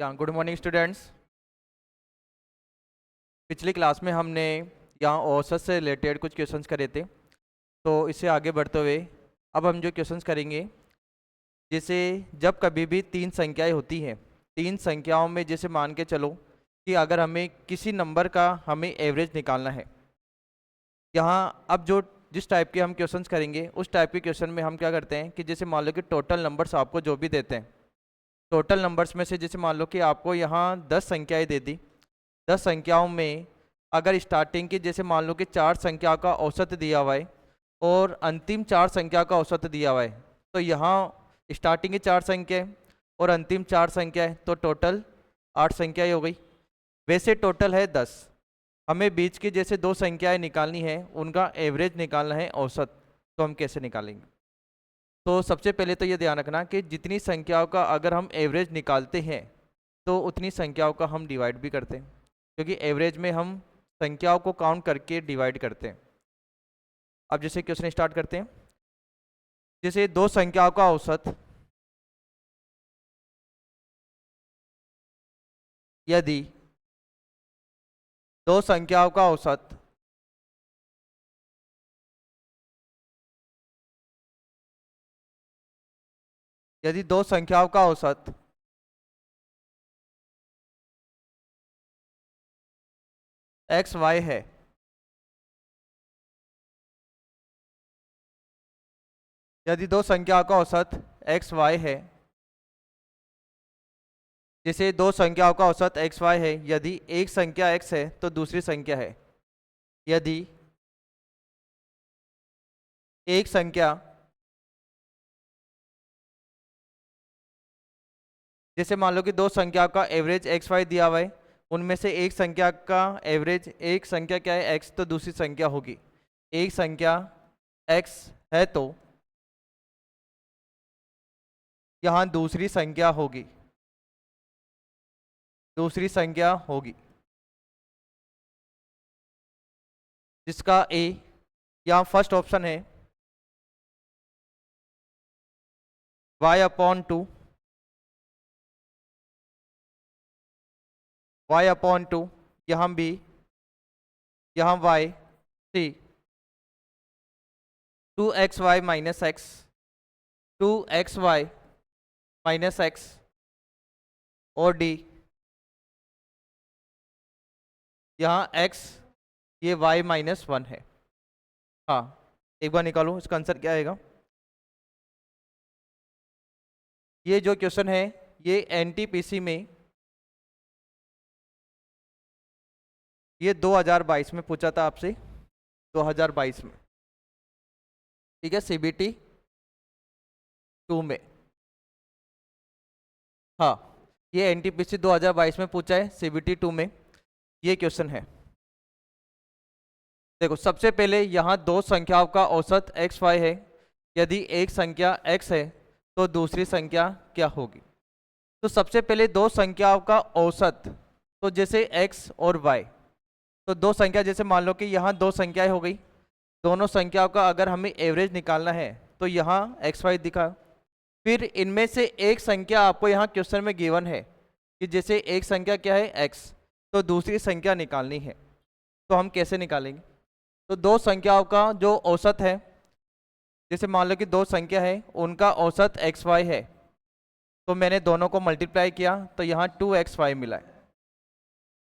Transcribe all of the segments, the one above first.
Good morning students. पिछली class में हमने यहाँ औसत से रिलेटेड कुछ क्वेश्चंस करे थे। तो इससे आगे बढ़ते हुए अब हम जो क्वेश्चंस करेंगे, जैसे जब कभी भी तीन संख्याएं होती हैं, तीन संख्याओं में जैसे मान के चलो कि अगर हमें किसी नंबर का हमें एवरेज निकालना है। यहाँ अब जो जिस टाइप के हम क्वेश्चंस करेंगे उस टाइप के क्वेश्चन में हम क्या करते हैं कि जैसे मान लो कि टोटल नंबर्स आपको जो भी देते हैं, टोटल नंबर्स में से जैसे मान लो कि आपको यहाँ 10 संख्याएं दे दी। 10 संख्याओं में अगर स्टार्टिंग की जैसे मान लो कि 4 संख्या का औसत दिया हुआ है और अंतिम 4 संख्या का औसत दिया हुआ है, तो यहाँ स्टार्टिंग की 4 संख्या और अंतिम 4 संख्या है, तो टोटल 8 संख्याएं हो गई। वैसे टोटल है 10। हमें बीच की जैसे दो संख्याएं निकालनी है, उनका एवरेज निकालना है, औसत। तो हम कैसे निकालेंगे? तो सबसे पहले तो ये ध्यान रखना कि जितनी संख्याओं का अगर हम एवरेज निकालते हैं तो उतनी संख्याओं का हम डिवाइड भी करते हैं, क्योंकि एवरेज में हम संख्याओं को काउंट करके डिवाइड करते हैं। अब जैसे क्वेश्चन स्टार्ट करते हैं। जैसे दो संख्याओं का औसत यदि दो संख्याओं का औसत यदि दो संख्याओं का औसत एक्स वाई है, यदि दो संख्याओं का औसत एक्स वाई है, जैसे दो संख्याओं का औसत एक्स वाई है, यदि एक संख्या एक्स है तो दूसरी संख्या है, यदि एक संख्या जैसे मान लो कि दो संख्या का एवरेज एक्स वाई दिया हुआ है, उनमें से एक संख्या का एवरेज, एक संख्या क्या है एक्स, तो दूसरी संख्या होगी एक संख्या एक्स है, तो यहाँ दूसरी संख्या होगी, दूसरी संख्या होगी जिसका ए यहाँ फर्स्ट ऑप्शन है y/2, y/2, यहाँ बी, यहाँ y, सी 2xy minus x, 2xy minus x, और डी यहाँ x, ये y-1 है। हाँ, एक बार निकालो इसका आंसर क्या आएगा। ये जो क्वेश्चन है ये एनटीपीसी में ये 2022 में पूछा था आपसे, 2022 में, ठीक है, सीबीटी 2 में। हाँ, ये एनटीपीसी 2022 में पूछा है, सीबीटी 2 में ये क्वेश्चन है। देखो, सबसे पहले यहाँ दो संख्याओं का औसत एक्स वाई है, यदि एक संख्या x है तो दूसरी संख्या क्या होगी। तो सबसे पहले दो संख्याओं का औसत, तो जैसे x और y, तो दो संख्या जैसे मान लो कि यहाँ दो संख्याएं हो गई, दोनों संख्याओं का अगर हमें एवरेज निकालना है तो यहाँ एक्स वाई दिखा। फिर इनमें से एक संख्या आपको यहाँ क्वेश्चन में गिवन है कि जैसे एक संख्या क्या है x, तो दूसरी संख्या निकालनी है। तो हम कैसे निकालेंगे? तो दो संख्याओं का जो औसत है, जैसे मान लो कि दो संख्या है उनका औसत एक्स वाई है, तो मैंने दोनों को मल्टीप्लाई किया तो यहाँ 2xy मिला है,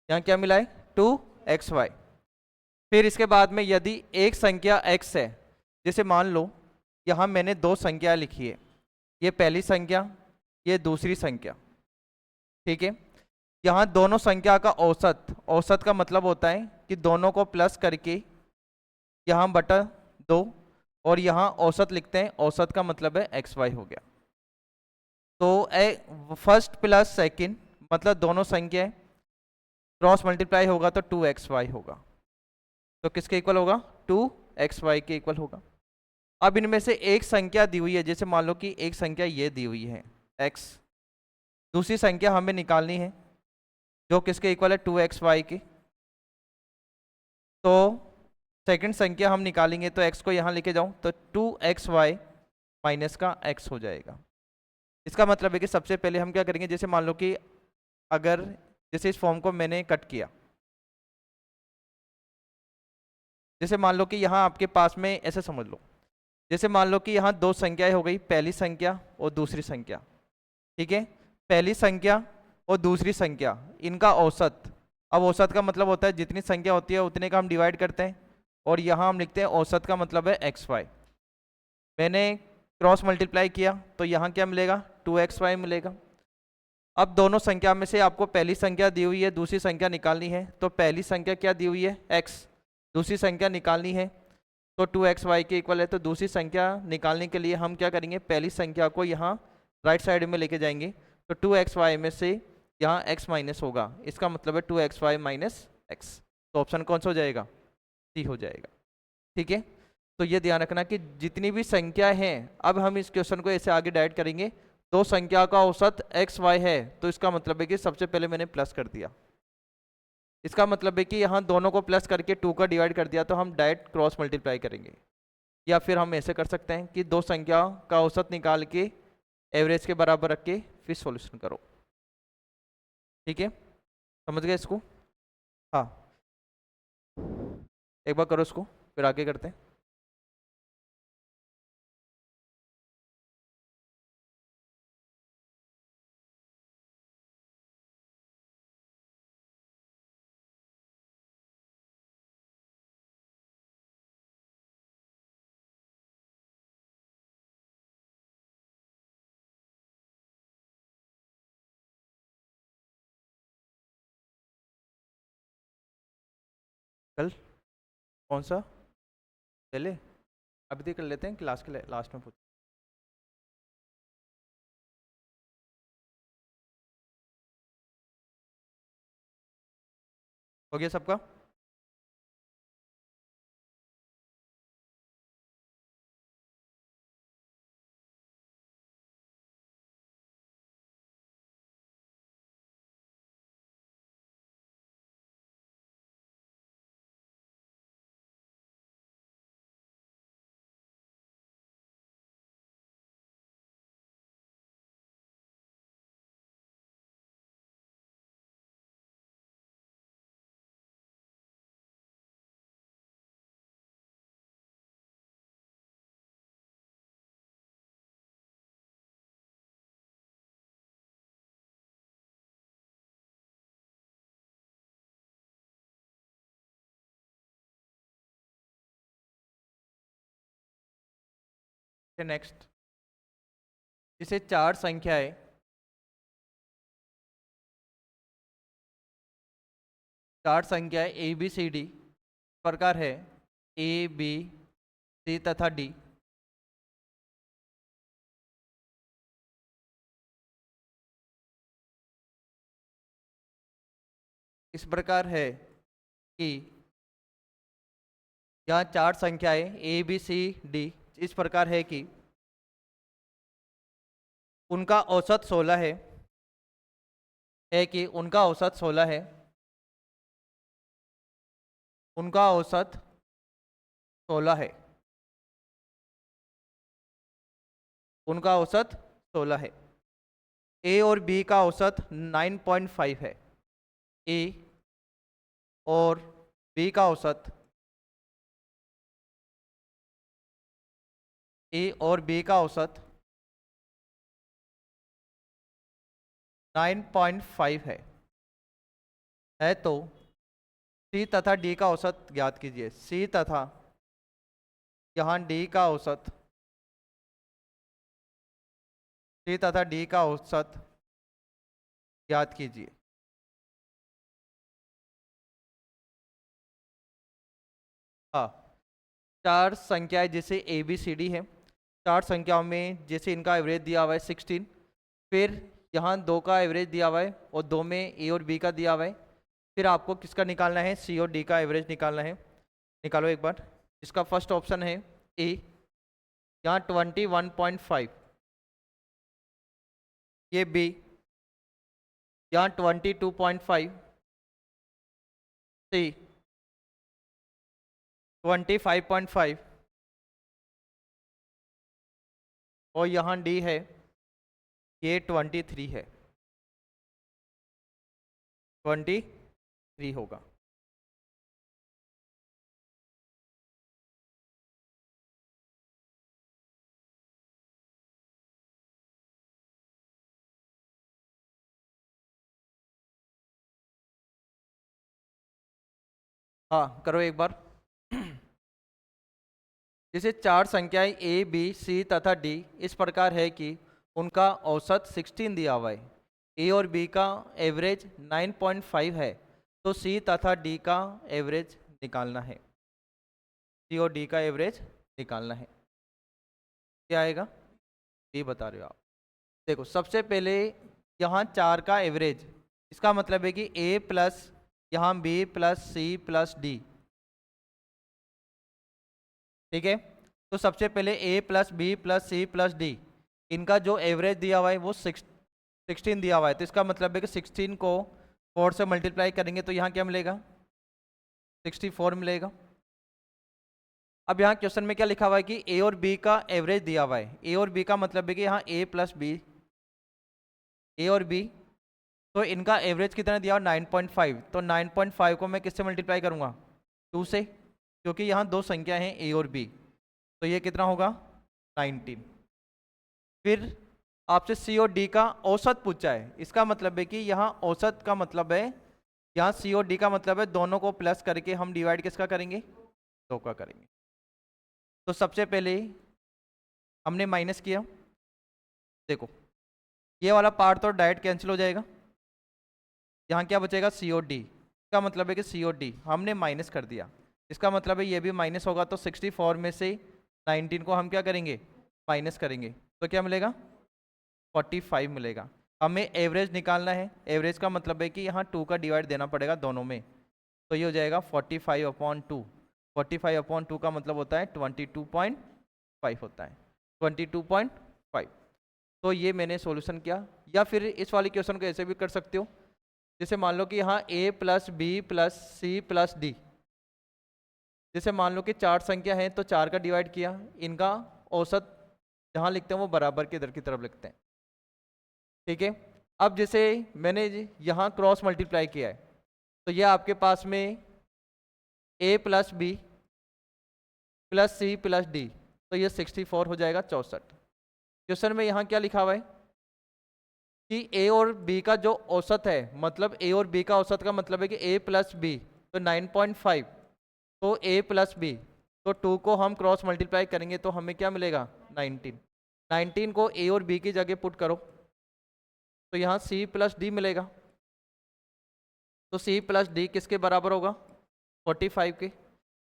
यहाँ क्या मिला है 2xy। फिर इसके बाद में यदि एक संख्या x है, जैसे मान लो यहाँ मैंने दो संख्या लिखी है, ये पहली संख्या, ये दूसरी संख्या, ठीक है। यहाँ दोनों संख्या का औसत, औसत का मतलब होता है कि दोनों को प्लस करके यहाँ बटा 2, और यहाँ औसत लिखते हैं, औसत का मतलब है एक्स वाई हो गया। तो फर्स्ट प्लस सेकंड मतलब दोनों संख्या क्रॉस मल्टीप्लाई होगा तो 2xy होगा, तो किसके इक्वल होगा 2xy के इक्वल होगा। अब इनमें से एक संख्या दी हुई है, जैसे मान लो कि एक संख्या ये दी हुई है x, दूसरी संख्या हमें निकालनी है जो किसके इक्वल है 2xy के। तो सेकंड संख्या हम निकालेंगे, तो x को यहाँ लेके जाऊं तो 2xy माइनस का x हो जाएगा। इसका मतलब है कि सबसे पहले हम क्या करेंगे, जैसे मान लो कि अगर जैसे इस फॉर्म को मैंने कट किया, जैसे मान लो कि यहाँ आपके पास में ऐसे समझ लो, जैसे मान लो कि यहाँ दो संख्याएं हो गई, पहली संख्या और दूसरी संख्या, ठीक है। पहली संख्या और दूसरी संख्या, इनका औसत। अब औसत का मतलब होता है जितनी संख्या होती है उतने का हम डिवाइड करते हैं, और यहाँ हम लिखते हैं औसत का मतलब है एक्स वाई। मैंने क्रॉस मल्टीप्लाई किया तो यहाँ क्या मिलेगा, 2xy मिलेगा। अब दोनों संख्या में से आपको पहली संख्या दी हुई है, दूसरी संख्या निकालनी है, तो पहली संख्या क्या दी हुई है, x, दूसरी संख्या निकालनी है तो 2xy के इक्वल है। तो दूसरी संख्या निकालने के लिए हम क्या करेंगे, पहली संख्या को यहाँ राइट साइड में लेके जाएंगे, तो 2xy में से यहाँ x माइनस होगा, इसका मतलब है 2xy माइनस x। तो ऑप्शन कौन सा हो जाएगा, सी हो जाएगा, ठीक है। तो ये ध्यान रखना कि जितनी भी संख्या हैं, अब हम इस क्वेश्चन को ऐसे आगे डाइट करेंगे, दो संख्या का औसत एक्स वाई है, तो इसका मतलब है कि सबसे पहले मैंने प्लस कर दिया, इसका मतलब है कि यहाँ दोनों को प्लस करके 2 का डिवाइड कर दिया, तो हम डायरेक्ट क्रॉस मल्टीप्लाई करेंगे। या फिर हम ऐसे कर सकते हैं कि दो संख्या का औसत निकाल के एवरेज के बराबर रख के फिर सॉल्यूशन करो, ठीक है, समझ गए इसको। हाँ, एक बार करो इसको, फिर आगे करते हैं। कल कौन सा, पहले अभी तक कर लेते हैं, क्लास के लास्ट में पूछ। हो गया सबका। नेक्स्ट, जिसे चार संख्याएं, चार संख्याएं ए बी सी डी प्रकार है, ए बी सी तथा डी, इस प्रकार है कि यहाँ चार संख्याएं ए बी सी डी इस प्रकार है कि उनका औसत 16 है कि उनका औसत 16 है, उनका औसत 16 है, उनका औसत 16 है। ए और बी का औसत 9.5 है, ए और बी का औसत, ए और बी का औसत 9.5 है तो सी तथा डी का औसत ज्ञात कीजिए। सी तथा यहाँ डी का औसत, सी तथा डी का औसत ज्ञात कीजिए। हाँ, चार संख्याएं जैसे ए बी सी डी है, चार संख्याओं में जैसे इनका एवरेज दिया हुआ है 16, फिर यहाँ दो का एवरेज दिया हुआ है और दो में ए और बी का दिया हुआ है, फिर आपको किसका निकालना है, सी और डी का एवरेज निकालना है। निकालो एक बार। इसका फर्स्ट ऑप्शन है ए, यहाँ 21.5, ये बी, यहाँ 22.5, सी 25.5 और यहाँ डी है, ये 23 है। 23 होगा। हाँ करो एक बार। जैसे चार संख्याएं ए बी सी तथा डी इस प्रकार है कि उनका औसत 16 दिया हुआ है। ए और बी का एवरेज 9.5 है, तो सी तथा डी का एवरेज निकालना है। सी और डी का एवरेज निकालना है। क्या आएगा ये बता रहे हो आप। देखो सबसे पहले यहाँ चार का एवरेज, इसका मतलब है कि ए प्लस यहाँ B plus C plus D, ठीक है। तो सबसे पहले A plus B plus C plus D, इनका जो एवरेज दिया हुआ है वो 16 दिया हुआ है। तो इसका मतलब है कि 16 को 4 से मल्टीप्लाई करेंगे तो यहाँ क्या मिलेगा, 64 मिलेगा। अब यहाँ क्वेश्चन में क्या लिखा हुआ है कि ए और बी का एवरेज दिया हुआ है। ए और बी का मतलब है कि यहाँ ए प्लस बी, ए और बी, तो इनका एवरेज कितना दिया हुआ 9.5। तो 9.5 को मैं किससे मल्टीप्लाई करूँगा, 2 से, क्योंकि यहाँ दो संख्या हैं ए और बी। तो ये कितना होगा 19। फिर आपसे सी और डी का औसत पूछा है। इसका मतलब है कि यहाँ औसत का मतलब है, यहाँ सी और डी का मतलब है दोनों को प्लस करके हम डिवाइड किसका करेंगे, 2 का करेंगे। तो सबसे पहले हमने माइनस किया, देखो ये वाला पार्ट तो डायरेक्ट कैंसिल हो जाएगा। यहाँ क्या बचेगा सी और डी, इसका मतलब है कि सी और डी हमने माइनस कर दिया। इसका मतलब है ये भी माइनस होगा। तो 64 में से 19 को हम क्या करेंगे, माइनस करेंगे, तो क्या मिलेगा 45 मिलेगा। हमें एवरेज निकालना है। एवरेज का मतलब है कि यहाँ 2 का डिवाइड देना पड़ेगा दोनों में। तो ये हो जाएगा 45/2। 45/2 का मतलब होता है 22.5 होता है, 22.5। तो ये मैंने सॉल्यूशन किया। या फिर इस वाले क्वेश्चन को ऐसे भी कर सकते हो, जैसे मान लो कि यहाँ a plus B plus C plus D, जैसे मान लो कि चार संख्या है तो 4 का डिवाइड किया, इनका औसत जहाँ लिखते हैं वो बराबर के इधर की तरफ लिखते हैं, ठीक है। अब जैसे मैंने यहाँ क्रॉस मल्टीप्लाई किया है, तो यह आपके पास में a plus B plus C plus D, तो ये 64 हो जाएगा 64। क्वेश्चन में यहाँ क्या लिखा हुआ है कि a और b का जो औसत है, मतलब a और b का औसत का मतलब है कि a प्लस बी, तो 9.5, तो a प्लस बी, तो 2 को हम क्रॉस मल्टीप्लाई करेंगे तो हमें क्या मिलेगा 19। 19 को a और b की जगह पुट करो तो यहाँ c प्लस डी मिलेगा। तो c प्लस डी किसके बराबर होगा 45 के।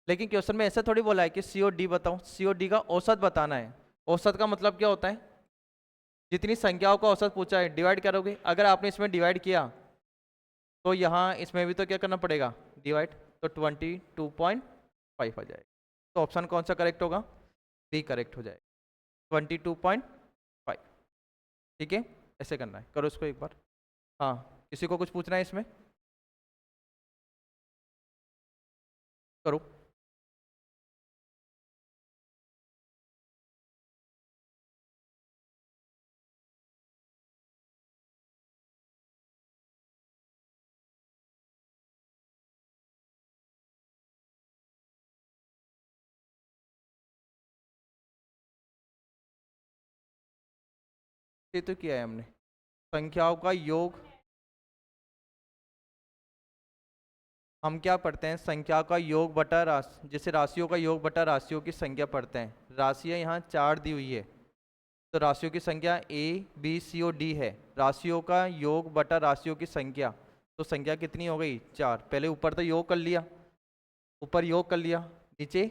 लेकिन क्वेश्चन में ऐसा थोड़ी बोला है कि c और d बताओ, c और d का औसत बताना है। औसत का मतलब क्या होता है, जितनी संख्याओं का औसत पूछा है डिवाइड करोगे। अगर आपने इसमें डिवाइड किया तो यहाँ इसमें भी तो क्या करना पड़ेगा डिवाइड, तो 22.5 आ जाएगा। तो ऑप्शन कौन सा करेक्ट होगा, बी करेक्ट हो जाएगा 22.5, ठीक है। ऐसे करना है, करो इसको एक बार। हाँ किसी को कुछ पूछना है इसमें, करो। ये तो किया है हमने, संख्याओं का योग। हम क्या पढ़ते हैं, संख्या का योग बटा राशि, जैसे राशियों का योग बटा राशियों की संख्या पढ़ते हैं। राशियाँ यहाँ 4 दी हुई है, तो राशियों की संख्या a b c और d है। राशियों का योग बटा राशियों की संख्या, तो संख्या कितनी हो गई 4। पहले ऊपर तो योग कर लिया, ऊपर योग कर लिया, नीचे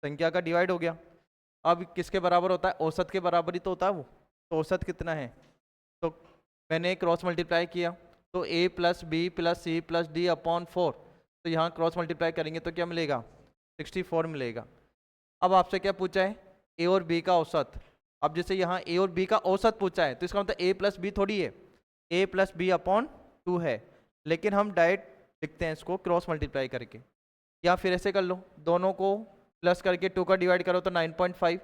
संख्या का डिवाइड हो गया। अब किसके बराबर होता है, औसत के बराबर ही तो होता है वो। तो औसत कितना है, तो मैंने क्रॉस मल्टीप्लाई किया, तो a plus B plus C plus D upon 4, तो यहाँ क्रॉस मल्टीप्लाई करेंगे तो क्या मिलेगा 64 मिलेगा। अब आपसे क्या पूछा है, a और b का औसत। अब जैसे यहाँ a और b का औसत पूछा है तो इसका मतलब a प्लस बी थोड़ी है, a प्लस बी अपॉन 2 है। लेकिन हम डायरेक्ट लिखते हैं इसको क्रॉस मल्टीप्लाई करके, या फिर ऐसे कर लो, दोनों को प्लस करके 2 का डिवाइड करो तो 9.5।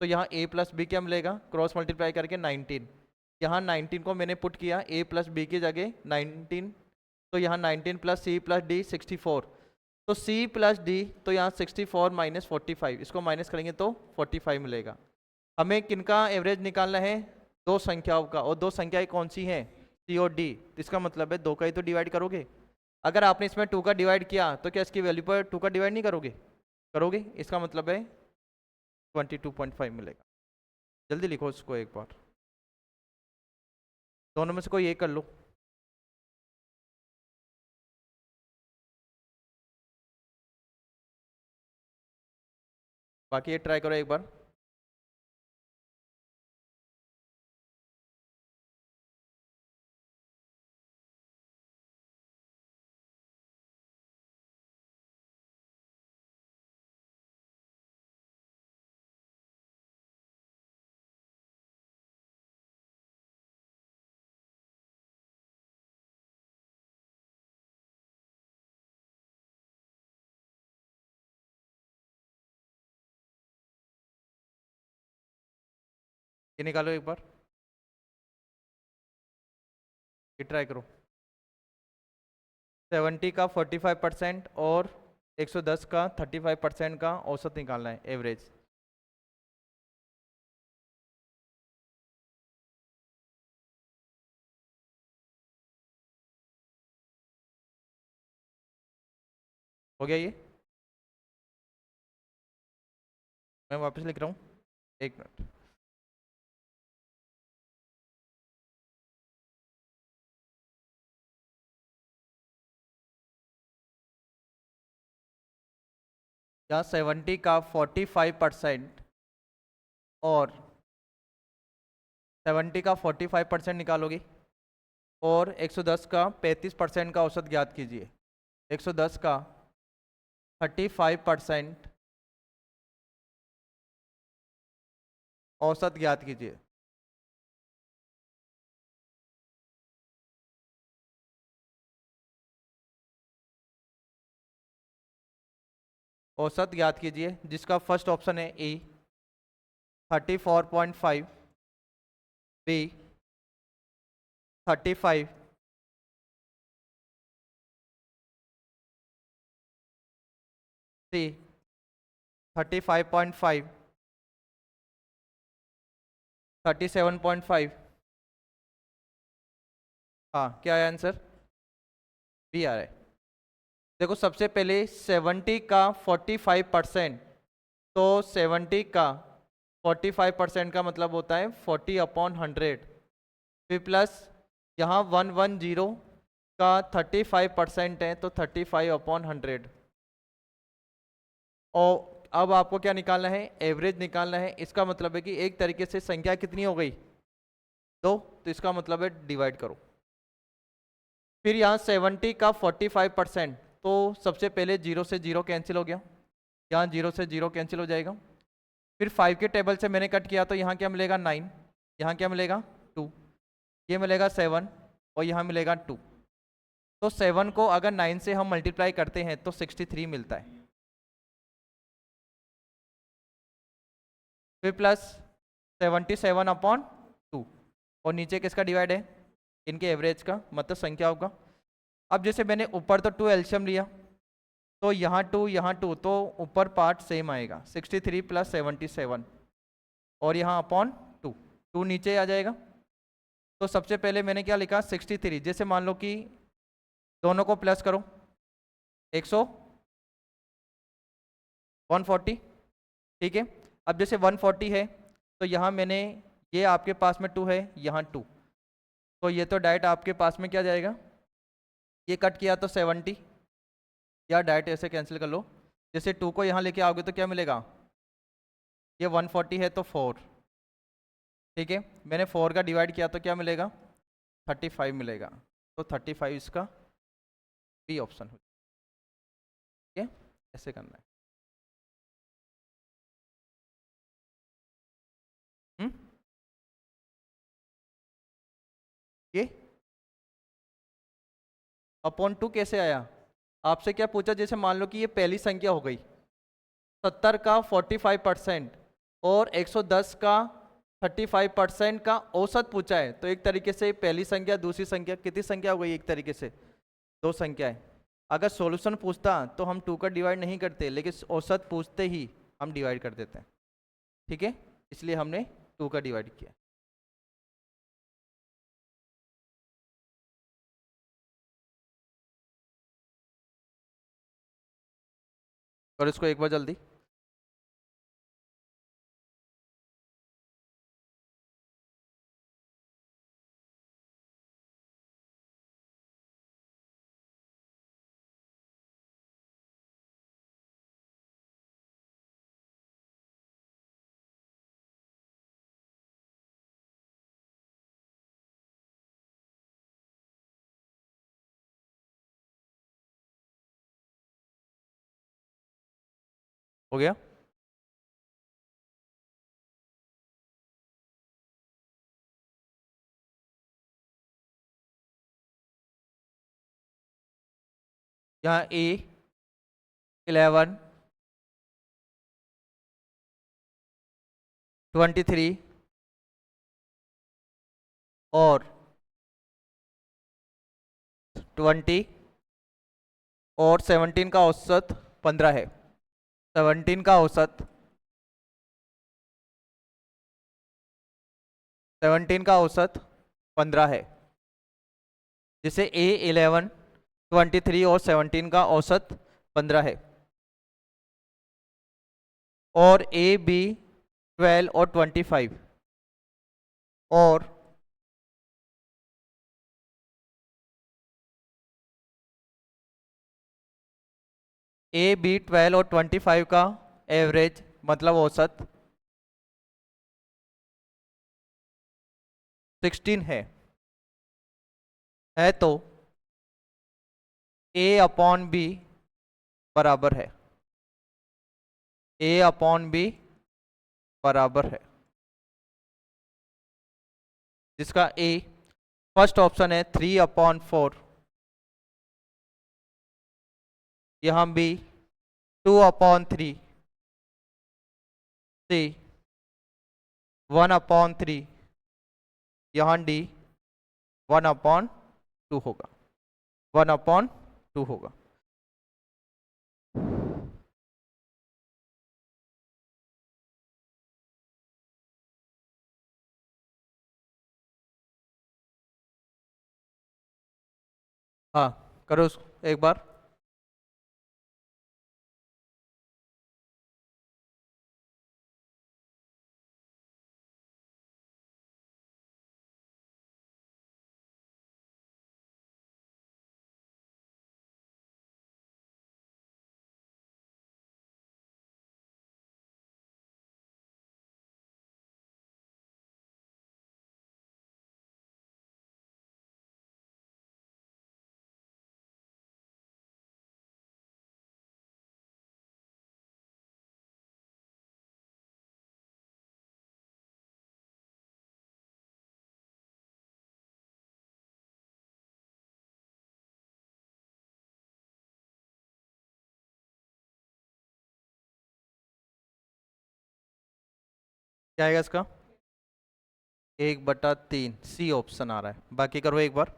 तो यहाँ a प्लस बी क्या मिलेगा, क्रॉस मल्टीप्लाई करके 19। यहाँ 19 को मैंने पुट किया a प्लस बी की जगह 19 तो यहाँ 19 प्लस सी प्लस डी 64, तो सी प्लस डी, तो यहाँ 64 माइनस 45, इसको माइनस करेंगे तो 45 मिलेगा। हमें किनका एवरेज निकालना है? दो संख्याओं का, और दो संख्याएं कौन सी हैं? सी और डी। इसका मतलब है दो का ही तो डिवाइड करोगे। अगर आपने इसमें 2 का डिवाइड किया तो क्या इसकी वैल्यू पर 2 का डिवाइड नहीं करोगे? करोगे। इसका मतलब है 22.5 मिलेगा। जल्दी लिखो इसको एक बार, दोनों में से कोई एक कर लो। बाकी ये ट्राई करो एक बार। ये निकालो एक बार, ये ट्राई करो। 70 का 45% और 110 का 35% का औसत निकालना है, एवरेज। हो गया ये? मैं वापस लिख रहा हूँ, एक मिनट। यहाँ 70 का 45% और 70 का 45% निकालोगे, और 110 का 35% का औसत ज्ञात कीजिए। 110 का 35% औसत ज्ञात कीजिए। औसत ज्ञात कीजिए, जिसका फर्स्ट ऑप्शन है ए 34.5, बी 35, सी 35.5, 37.5। हाँ, क्या है आंसर? बी आ रहा है। देखो सबसे पहले 70 का 45%, तो 70 का 45% का मतलब होता है 40/100। फिर प्लस यहाँ 110 का 35% है, तो 35/100। और अब आपको क्या निकालना है? एवरेज निकालना है। इसका मतलब है कि एक तरीके से संख्या कितनी हो गई? दो, तो इसका मतलब है डिवाइड करो। फिर यहाँ 70 का 45%, तो सबसे पहले 0 से 0 कैंसिल हो गया, यहाँ 0 से 0 कैंसिल हो जाएगा। फिर 5 के टेबल से मैंने कट किया, तो यहाँ क्या मिलेगा? 9, यहाँ क्या मिलेगा? 2, ये मिलेगा 7, और यहाँ मिलेगा 2। तो 7 को अगर 9 से हम मल्टीप्लाई करते हैं तो 63 मिलता है। फिर प्लस 77/2, और नीचे किसका डिवाइड है? इनके एवरेज का, मतलब संख्या होगा। अब जैसे मैंने ऊपर तो 2 एल्शियम लिया, तो यहाँ 2 यहाँ 2, तो ऊपर पार्ट सेम आएगा, 63 प्लस 77, और यहाँ अपॉन 2, 2 नीचे आ जाएगा। तो सबसे पहले मैंने क्या लिखा? 63। जैसे मान लो कि दोनों को प्लस करो, 140, ठीक है। अब जैसे 140 है, तो यहाँ मैंने, ये आपके पास में 2 है, यहाँ 2, तो ये तो डायरेक्ट आपके पास में क्या जाएगा? ये कट किया तो 70, या डायरेक्ट ऐसे कैंसिल कर लो। जैसे 2 को यहाँ लेके आओगे तो क्या मिलेगा? ये 140 है तो 4, ठीक है। मैंने 4 का डिवाइड किया तो क्या मिलेगा? 35 मिलेगा। तो 35 इसका बी ऑप्शन हो, ठीक है। ऐसे करना है। ये अपॉन 2 कैसे आया? आपसे क्या पूछा? जैसे मान लो कि ये पहली संख्या हो गई, 70 का 45% और 110 का 35% का औसत पूछा है, तो एक तरीके से पहली संख्या दूसरी संख्या, कितनी संख्या हो गई एक तरीके से? दो संख्या है। अगर सॉल्यूशन पूछता तो हम 2 का डिवाइड नहीं करते, लेकिन औसत पूछते ही हम डिवाइड कर देते हैं। ठीक है, इसलिए हमने 2 का डिवाइड किया। और इसको एक बार जल्दी। हो गया। यहाँ ए 11 23 और 20 और 17 का औसत 15 है। 17 का औसत 15 है, जिसे ए 11 23 और 17 का औसत 15 है, और ए बी 12 और 25 और ए बी 12 और 25 का एवरेज मतलब औसत 16 है तो ए अपॉन बी बराबर है, ए अपॉन बी बराबर है, जिसका ए फर्स्ट ऑप्शन है 3/4, यहाँ बी 2/3, सी 1/3, यहाँ डी 1/2 होगा, 1/2 होगा। हाँ, करो एक बार। क्या आएगा इसका? 1/3, सी ऑप्शन आ रहा है। बाकी करो एक बार।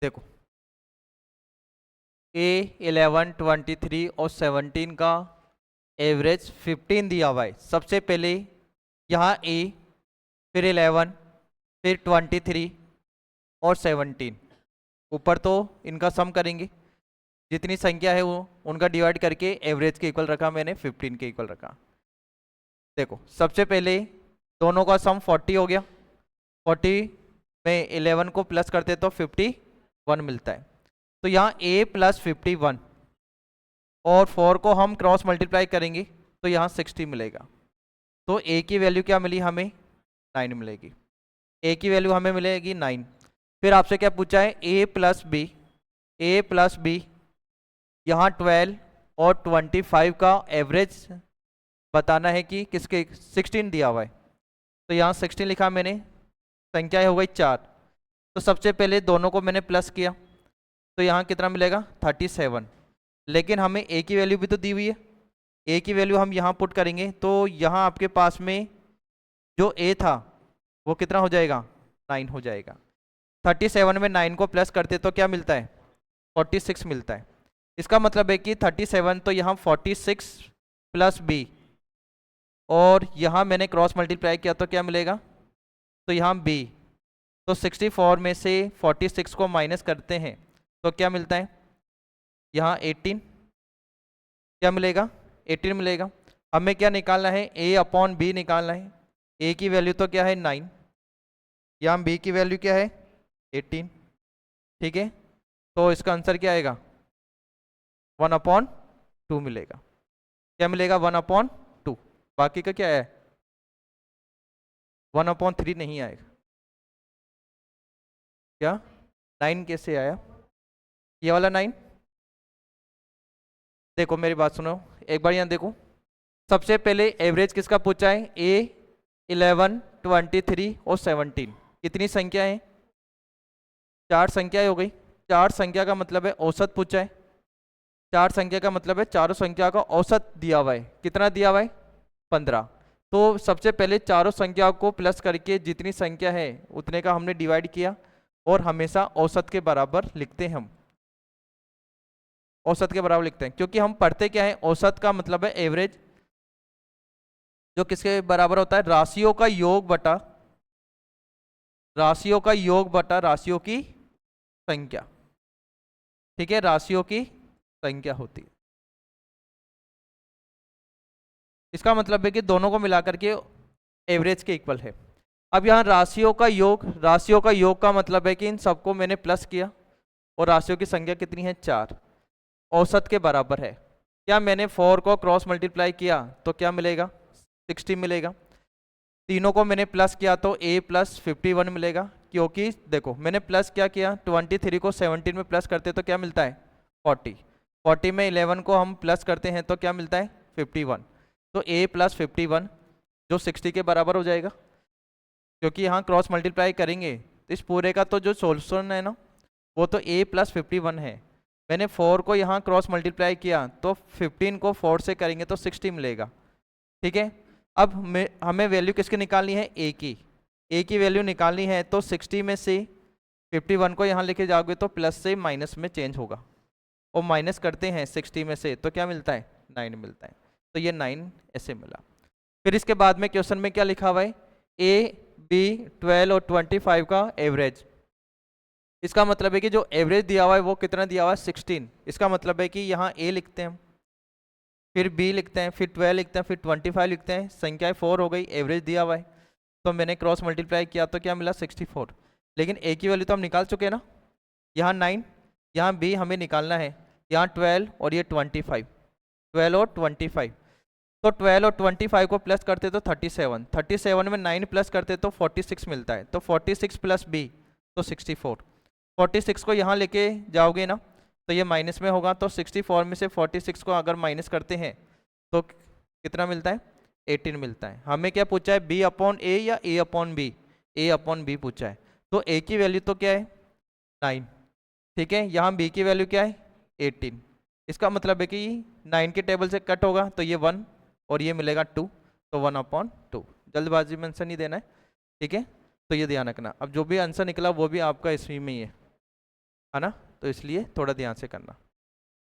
देखो, ए 11 23 और 17 का एवरेज 15 दिया हुआ है। सबसे पहले यहाँ ए, फिर 11, फिर 23 और 17, ऊपर तो इनका सम करेंगे, जितनी संख्या है वो उनका डिवाइड करके एवरेज के इक्वल रखा मैंने, 15 के इक्वल रखा। देखो, सबसे पहले दोनों का सम 40 हो गया, 40 में 11 को प्लस करते तो 51 मिलता है। तो यहाँ a + 51 और 4 को हम क्रॉस मल्टीप्लाई करेंगे तो यहाँ 60 मिलेगा। तो a की वैल्यू क्या मिली हमें? 9 मिलेगी। a की वैल्यू हमें मिलेगी 9। फिर आपसे क्या पूछा है? a + b, A plus B, यहाँ 12 और 25 का एवरेज बताना है कि किसके, 16 दिया हुआ है, तो यहाँ 16 लिखा मैंने, संख्या हो गई 4। तो सबसे पहले दोनों को मैंने प्लस किया, तो यहाँ कितना मिलेगा 37। लेकिन हमें ए की वैल्यू भी तो दी हुई है, ए की वैल्यू हम यहाँ पुट करेंगे, तो यहाँ आपके पास में जो ए था वो कितना हो जाएगा, 9 हो जाएगा। 37 में 9 को प्लस करते तो क्या मिलता है, 46 मिलता है। इसका मतलब है कि 37 तो यहाँ 46 प्लस बी, और यहाँ मैंने क्रॉस मल्टीप्लाई किया तो क्या मिलेगा, तो यहाँ बी। तो 64 में से 46 को माइनस करते हैं तो क्या मिलता है, यहाँ 18, क्या मिलेगा 18 मिलेगा। हमें क्या निकालना है, a अपॉन बी निकालना है। a की वैल्यू तो क्या है 9, यहाँ b की वैल्यू क्या है 18, ठीक है। तो इसका आंसर क्या आएगा, 1/2 मिलेगा। क्या मिलेगा, 1/2। बाकी का क्या है, 1/3 नहीं आएगा। क्या 9 कैसे आया, ये वाला 9, देखो मेरी बात सुनो एक बार, यहाँ देखो। सबसे पहले एवरेज किसका पूछा है, a 11 23 और 17, कितनी संख्या है, 4 संख्या हो गई। 4 संख्या का मतलब है औसत पूछा है, 4 संख्या का मतलब है चारों संख्या का औसत दिया हुआ है, कितना दिया हुआ है 15। तो सबसे पहले चारों संख्या को प्लस करके जितनी संख्या है उतने का हमने डिवाइड किया, और हमेशा औसत के बराबर लिखते हैं हम, औसत के बराबर लिखते हैं, क्योंकि हम पढ़ते क्या है, औसत का मतलब है एवरेज, जो किसके बराबर होता है, राशियों का योग बटा, राशियों का योग बटा राशियों की संख्या, ठीक है, राशियों की संख्या होती है। इसका मतलब है कि दोनों को मिलाकर के एवरेज के इक्वल है। अब यहाँ राशियों का योग, राशियों का योग का मतलब है कि इन सबको मैंने प्लस किया, और राशियों की संख्या कितनी है 4, औसत के बराबर है। क्या मैंने 4 को क्रॉस मल्टीप्लाई किया तो क्या मिलेगा, 60 मिलेगा। तीनों को मैंने प्लस किया तो a प्लस 51 मिलेगा, क्योंकि देखो मैंने प्लस क्या किया, 23 को 17 में प्लस करते तो क्या मिलता है 40, 40 में 11 को हम प्लस करते हैं तो क्या मिलता है 51। तो a प्लस 51 जो 60 के बराबर हो जाएगा, क्योंकि यहाँ क्रॉस मल्टीप्लाई करेंगे तो इस पूरे का तो जो सोल्यूशन है ना वो तो a प्लस 51 है। मैंने 4 को यहाँ क्रॉस मल्टीप्लाई किया तो 15 को 4 से करेंगे तो 60 मिलेगा, ठीक है। अब हमें वैल्यू किसकी निकालनी है, a की, a की वैल्यू निकालनी है, तो 60 में से 51 को यहाँ लेके जाओगे तो प्लस से माइनस में चेंज होगा, और माइनस करते हैं 60 में से तो क्या मिलता है 9 मिलता है, तो ये 9 ऐसे मिला। फिर इसके बाद में क्वेश्चन में क्या लिखा हुआ है, a b 12 और 25 का एवरेज। इसका मतलब है कि जो एवरेज दिया हुआ है वो कितना दिया हुआ है 16। इसका मतलब है कि यहाँ a लिखते हैं, फिर b लिखते हैं, फिर 12 लिखते हैं, फिर 25 लिखते हैं, संख्याएं 4 हो गई, एवरेज दिया हुआ है, तो मैंने क्रॉस मल्टीप्लाई किया तो क्या मिला 64। लेकिन a की वैल्यू तो हम निकाल चुके हैं ना, यहाँ 9, यहाँ b हमें निकालना है, यहाँ 12 और ये 25, 12 और 25, तो 12 और 25 को प्लस करते तो 37, 37 में 9 प्लस करते तो 46 मिलता है, तो 46 प्लस b तो 64। 46 को यहाँ लेके जाओगे ना तो ये माइनस में होगा, तो 64 में से 46 को अगर माइनस करते हैं तो कितना मिलता है 18 मिलता है। हमें क्या पूछा है, b अपॉन a या a upon b, a upon b पूछा है, तो a की वैल्यू तो क्या है 9, ठीक है। यहाँ b की वैल्यू क्या है 18। इसका मतलब है कि 9 के टेबल से कट होगा तो ये 1 और ये मिलेगा 2, तो 1/2। जल्दबाजी में आंसर नहीं देना है, ठीक है, तो ये ध्यान रखना। अब जो भी आंसर निकला वो भी आपका इसमें में ही है ना, तो इसलिए थोड़ा ध्यान से करना।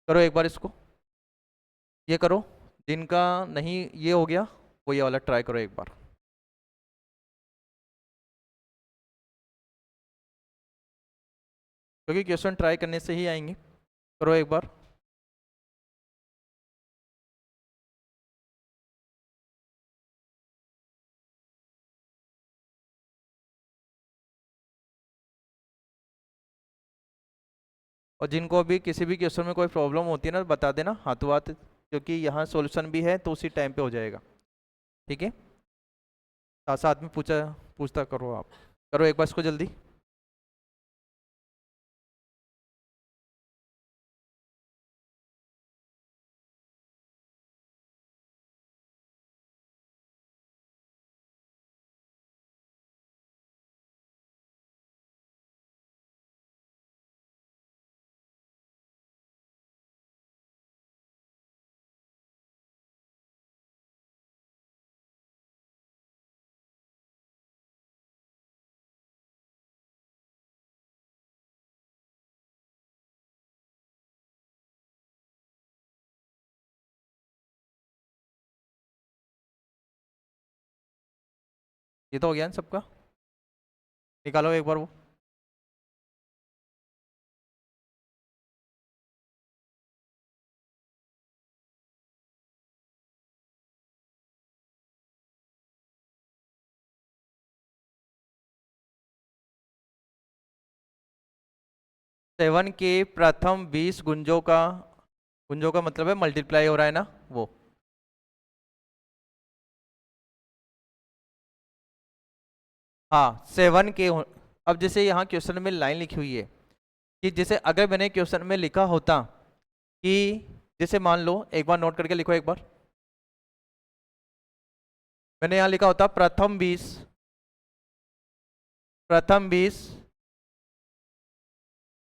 करो एक बार इसको, ये करो, जिनका नहीं ये हो गया वो ये वाला ट्राई करो एक बार। क्योंकि क्वेश्चन ट्राई करने से ही आएंगे। करो एक बार। और जिनको भी किसी भी क्वेश्चन में कोई प्रॉब्लम होती है ना बता देना हाथों हाथ, क्योंकि यहाँ सॉल्यूशन भी है तो उसी टाइम पे हो जाएगा, ठीक है। साथ साथ में पूछता करो आप। करो एक बार इसको जल्दी। ये तो हो गया ना सबका, निकालो एक बार वो। सेवन के प्रथम 20 गुंजों का मतलब है मल्टीप्लाई हो रहा है ना वो। हाँ सेवन के अब जैसे यहाँ क्वेश्चन में लाइन लिखी हुई है कि जैसे अगर मैंने क्वेश्चन में लिखा होता कि जैसे मान लो, एक बार नोट करके लिखो एक बार, मैंने यहाँ लिखा होता प्रथम 20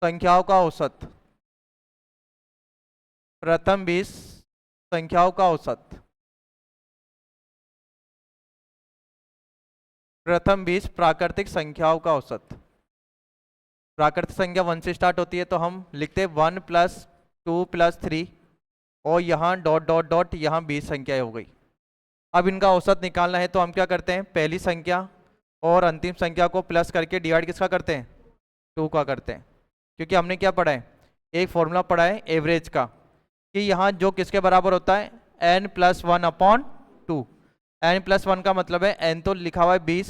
संख्याओं का औसत, प्रथम 20 संख्याओं का औसत, प्रथम 20 प्राकृतिक संख्याओं का औसत। प्राकृतिक संख्या 1 से स्टार्ट होती है तो हम लिखते हैं 1 + 2 + 3 और यहाँ डॉट डॉट डॉट, यहाँ 20 संख्याएं हो गई। अब इनका औसत निकालना है तो हम क्या करते हैं, पहली संख्या और अंतिम संख्या को प्लस करके डिवाइड किसका करते हैं, 2 का करते हैं। क्योंकि हमने क्या पढ़ा है, एक फॉर्मूला पढ़ा है एवरेज का, कि यहाँ जो किसके बराबर होता है, n+1/2। n+1 का मतलब है n तो लिखा हुआ है 20,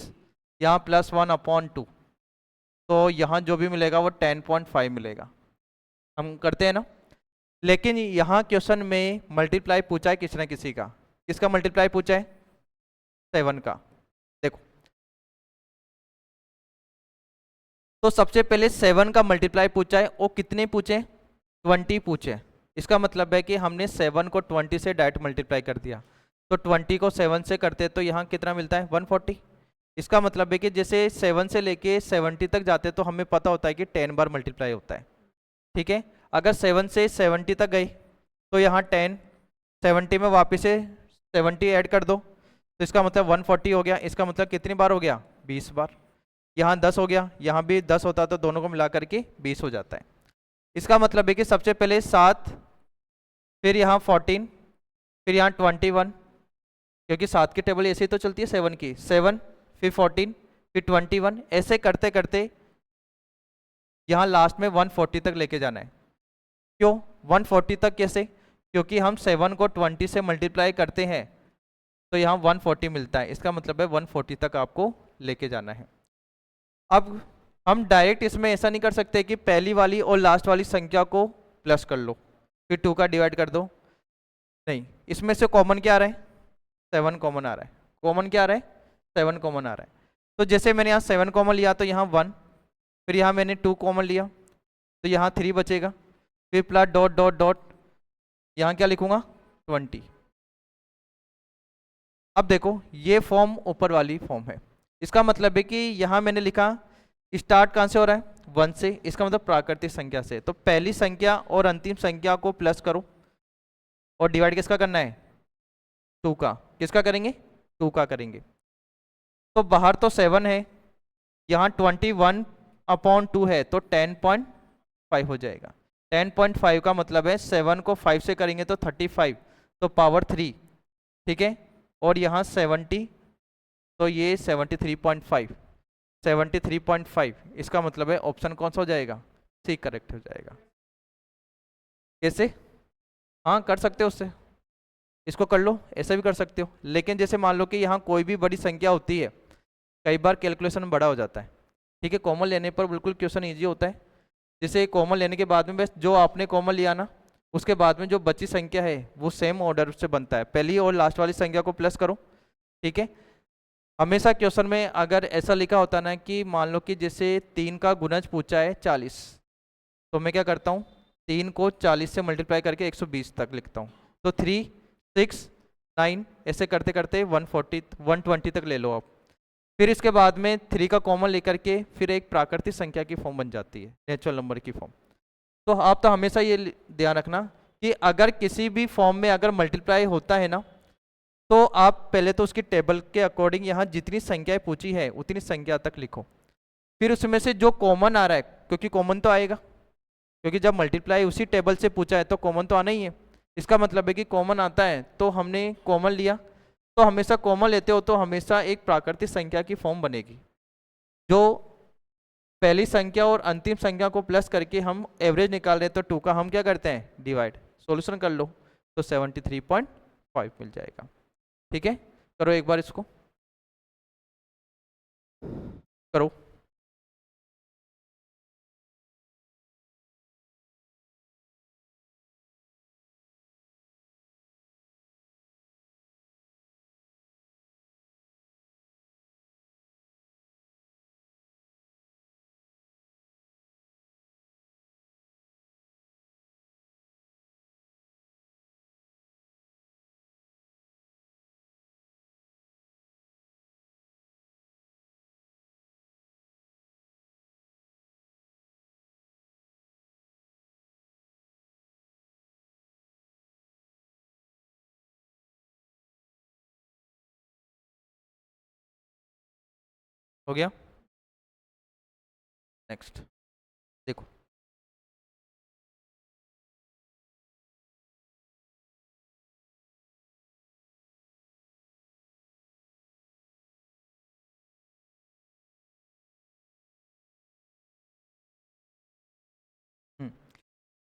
यहाँ +1/2, तो यहाँ जो भी मिलेगा वो 10.5 मिलेगा। हम करते हैं ना। लेकिन यहाँ क्वेश्चन में मल्टीप्लाई पूछा है किसी न किसी का, किसका मल्टीप्लाई पूछा है, 7 का। देखो तो सबसे पहले 7 का मल्टीप्लाई पूछा है, वो कितने पूछे, 20 पूछे। इसका मतलब है कि हमने 7 को 20 से डायरेक्ट मल्टीप्लाई कर दिया, तो 20 को 7 से करते तो यहाँ कितना मिलता है, 140। इसका मतलब है कि जैसे 7 से लेके 70 तक जाते तो हमें पता होता है कि 10 बार मल्टीप्लाई होता है। ठीक है, अगर 7 से 70 तक गई तो यहाँ 10, 70 में वापस से 70 ऐड कर दो तो इसका मतलब 140 हो गया। इसका मतलब कितनी बार हो गया, 20 बार। यहाँ 10 हो गया, यहाँ भी 10 होता तो दोनों को मिला करके 20 हो जाता है। इसका मतलब है कि सबसे पहले 7, फिर यहाँ 14, फिर यहाँ 21, क्योंकि 7 की टेबल ऐसे ही तो चलती है 7 की, 7 फिर 14 फिर 21, ऐसे करते करते यहाँ लास्ट में 140 तक लेके जाना है। क्यों 140 तक, कैसे, क्योंकि हम 7 को 20 से मल्टीप्लाई करते हैं तो यहाँ 140 मिलता है। इसका मतलब है 140 तक आपको लेके जाना है। अब हम डायरेक्ट इसमें ऐसा नहीं कर सकते कि पहली वाली और लास्ट वाली संख्या को प्लस कर लो फिर 2 का डिवाइड कर दो, नहीं, इसमें से कॉमन क्या आ रहा है, 7 कॉमन आ रहा है। कॉमन क्या आ रहा है, 7 कॉमन आ रहा है। तो जैसे मैंने यहाँ 7 कॉमन लिया तो यहाँ 1, फिर यहाँ मैंने 2 कॉमन लिया तो यहाँ 3 बचेगा, फिर प्लस डॉट डॉट डॉट, यहाँ क्या लिखूंगा, 20। अब देखो ये फॉर्म ऊपर वाली फॉर्म है। इसका मतलब है कि यहाँ मैंने लिखा स्टार्ट कहाँ से हो रहा है, 1 से, इसका मतलब प्राकृतिक संख्या से। तो पहली संख्या और अंतिम संख्या को प्लस करो और डिवाइड किसका करना है, 2 का। किसका करेंगे, 2 का करेंगे। तो बाहर तो 7 है, यहाँ 21/2 है तो 10.5 हो जाएगा। 10.5 का मतलब है 7 को 5 से करेंगे तो 35, तो पावर 3, ठीक है। और यहाँ 70 तो ये 73.5, 73.5, इसका मतलब है ऑप्शन कौन सा हो जाएगा, सी करेक्ट हो जाएगा। कैसे, हाँ कर सकते हो उससे, इसको कर लो, ऐसा भी कर सकते हो। लेकिन जैसे मान लो कि यहाँ कोई भी बड़ी संख्या होती है, कई बार कैलकुलेशन बड़ा हो जाता है, ठीक है। कॉमन लेने पर बिल्कुल क्वेश्चन ईजी होता है। जैसे कॉमन लेने के बाद में बस जो आपने कॉमन लिया ना, उसके बाद में जो बची संख्या है वो सेम ऑर्डर से बनता है, पहली और लास्ट वाली संख्या को प्लस करो, ठीक है। हमेशा क्वेश्चन में अगर ऐसा लिखा होता ना कि मान लो कि जैसे 3 का गुणज पूछा है 40, तो मैं क्या करता हूँ, 3 को 40 से मल्टीप्लाई करके 120 तक लिखता हूँ। तो 3, 6, 9 ऐसे करते करते 120 तक ले लो आप। फिर इसके बाद में 3 का कॉमन लेकर के फिर एक प्राकृतिक संख्या की फॉर्म बन जाती है, नेचुरल नंबर की फॉर्म। तो आप तो हमेशा ये ध्यान रखना कि अगर किसी भी फॉर्म में अगर मल्टीप्लाई होता है ना, तो आप पहले तो उसकी टेबल के अकॉर्डिंग यहाँ जितनी संख्याएं पूछी है उतनी संख्या तक लिखो। फिर उसमें से जो कॉमन आ रहा है, क्योंकि कॉमन तो आएगा, क्योंकि जब मल्टीप्लाई उसी टेबल से पूछा है तो कॉमन तो आना ही है। इसका मतलब है कि कॉमन आता है तो हमने कॉमन लिया, तो हमेशा कॉमन लेते हो तो हमेशा एक प्राकृतिक संख्या की फॉर्म बनेगी, जो पहली संख्या और अंतिम संख्या को प्लस करके हम एवरेज निकाल रहे हैं, तो 2 का हम क्या करते हैं डिवाइड, सॉल्यूशन कर लो तो 73.5 मिल जाएगा। ठीक है, करो एक बार इसको करो। हो गया, नेक्स्ट देखो।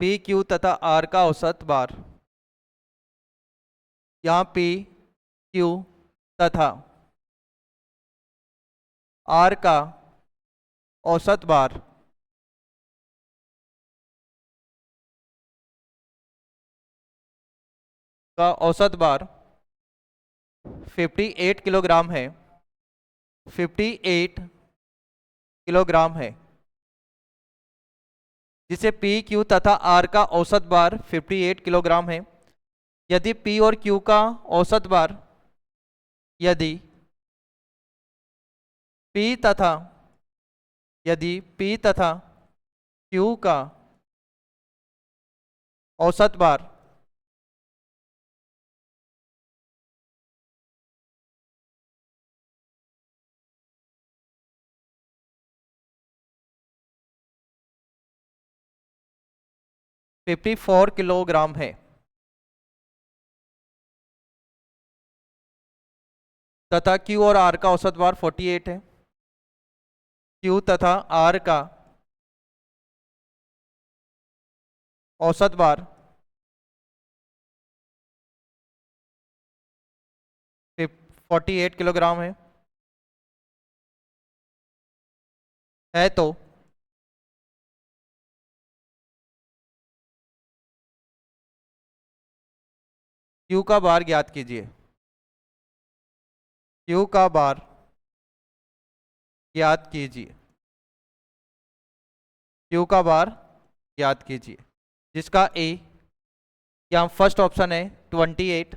पी क्यू तथा आर का औसत बार, यहाँ पी क्यू तथा आर का औसत बार का औसत बार 58 किलोग्राम है, 58 किलोग्राम है, जिसे पी क्यू तथा आर का औसत बार 58 किलोग्राम है। यदि पी और क्यू का औसत बार, यदि पी तथा क्यू का औसत बार फिफ्टी 54 किलोग्राम है तथा क्यू और आर का औसत बार 48 है, क्यू तथा आर का औसत बार 48 किलोग्राम है तो क्यू का बार ज्ञात कीजिए। क्यू का बार ज्ञात कीजिए, क्यू का बार ज्ञात कीजिए, जिसका ए यहाँ फर्स्ट ऑप्शन है 28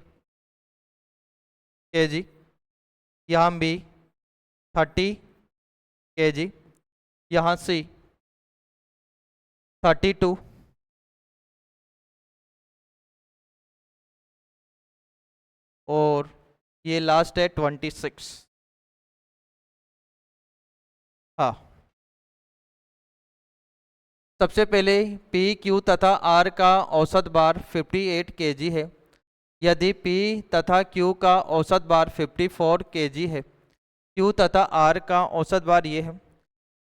kg, यहाँ बी 30 kg, यहाँ सी 32, और ये लास्ट है 26। हाँ, सबसे पहले पी क्यू तथा आर का औसत बार 58 kg है। यदि P तथा Q का औसत बार 54 kg है, Q तथा R का औसत बार ये है,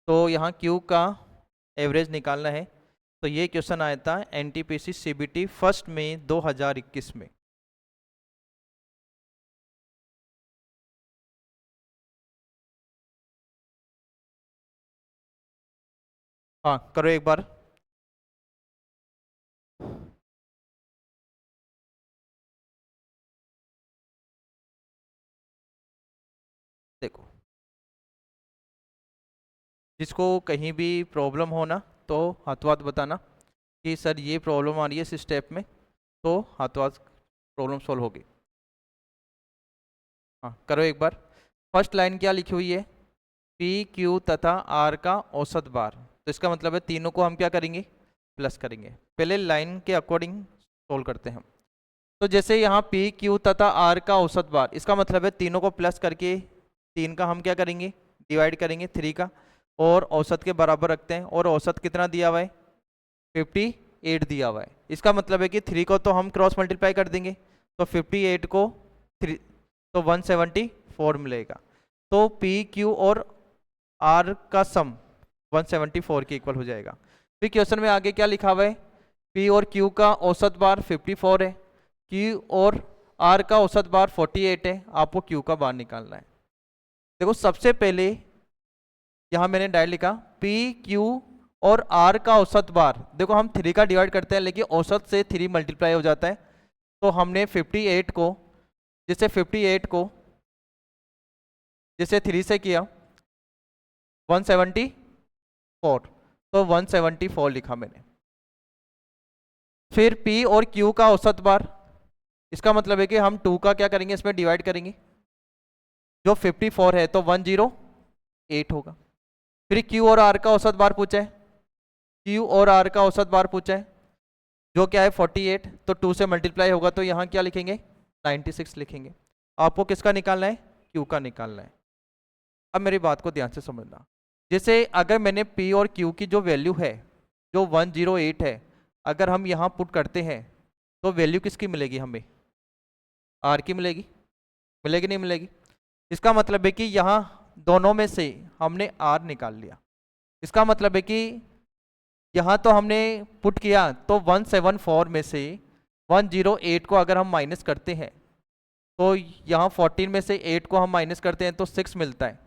तो यहाँ Q का एवरेज निकालना है। तो ये क्वेश्चन आया था NTPC CBT फर्स्ट में 2021 में। हाँ, करो एक बार। देखो, जिसको कहीं भी प्रॉब्लम हो ना तो हाथों हाथ बताना कि सर ये प्रॉब्लम आ रही है इस स्टेप में, तो हाथों हाथ प्रॉब्लम सॉल्व होगी। हाँ, करो एक बार। फर्स्ट लाइन क्या लिखी हुई है, पी क्यू तथा आर का औसत बार, तो इसका मतलब है तीनों को हम क्या करेंगे, प्लस करेंगे। पहले लाइन के अकॉर्डिंग सोल्व करते हैं हम। तो जैसे यहाँ पी क्यू तथा आर का औसत बार, इसका मतलब है तीनों को प्लस करके 3 का हम क्या करेंगे, डिवाइड करेंगे 3 का, और औसत के बराबर रखते हैं। और औसत कितना दिया हुआ है, 58 दिया हुआ है। इसका मतलब है कि 3 को तो हम क्रॉस मल्टीप्लाई कर देंगे, तो 58 को तो 174 मिलेगा। तो पी क्यू और आर का सम 174 के इक्वल हो जाएगा। फिर क्वेश्चन में आगे क्या लिखा हुआ है, पी और क्यू का औसत बार 54 है, क्यू और आर का औसत बार 48 है, आपको क्यू का बार निकालना है। देखो सबसे पहले यहाँ मैंने डायरेक्ट लिखा पी क्यू और आर का औसत बार, देखो हम 3 का डिवाइड करते हैं लेकिन औसत से 3 मल्टीप्लाई हो जाता है, तो हमने 58 को जैसे 58 को जैसे 3 से किया 174, तो 174 लिखा मैंने। फिर P और Q का औसत बार, इसका मतलब है कि हम 2 का क्या करेंगे, इसमें डिवाइड करेंगे, जो 54 है तो 108 होगा। फिर Q और R का औसत बार पूछा है, Q और R का औसत बार पूछा है जो क्या है 48, तो 2 से मल्टीप्लाई होगा, तो यहाँ क्या लिखेंगे 96 लिखेंगे। आपको किसका निकालना है, Q का निकालना है। अब मेरी बात को ध्यान से समझना, जैसे अगर मैंने P और Q की जो वैल्यू है जो 108 है, अगर हम यहाँ पुट करते हैं तो वैल्यू किसकी मिलेगी, हमें R की मिलेगी, मिलेगी नहीं मिलेगी। इसका मतलब है कि यहाँ दोनों में से हमने R निकाल लिया। इसका मतलब है कि यहाँ तो हमने पुट किया तो 174 में से 108 को अगर हम माइनस करते हैं तो यहाँ 14 में से 8 को हम माइनस करते हैं तो 6 मिलता है,